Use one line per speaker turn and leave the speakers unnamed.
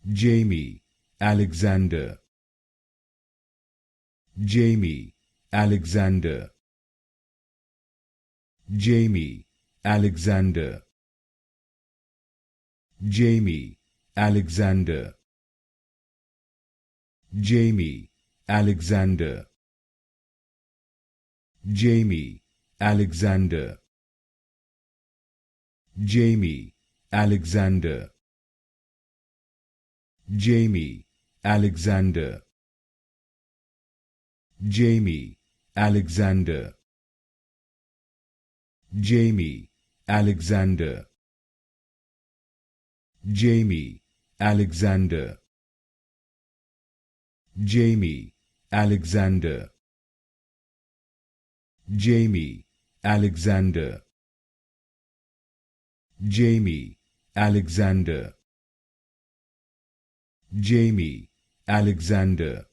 Jaimie Alexander, Jaimie Alexander, Jaimie Alexander, Jaimie Alexander, Jaimie Alexander, Jaimie Alexander, Jaimie Alexander, Jaimie Alexander, Jaimie Alexander, Jaimie Alexander, Jaimie Alexander, Jaimie Alexander, Jaimie Alexander, Jaimie Alexander, Jaimie Alexander,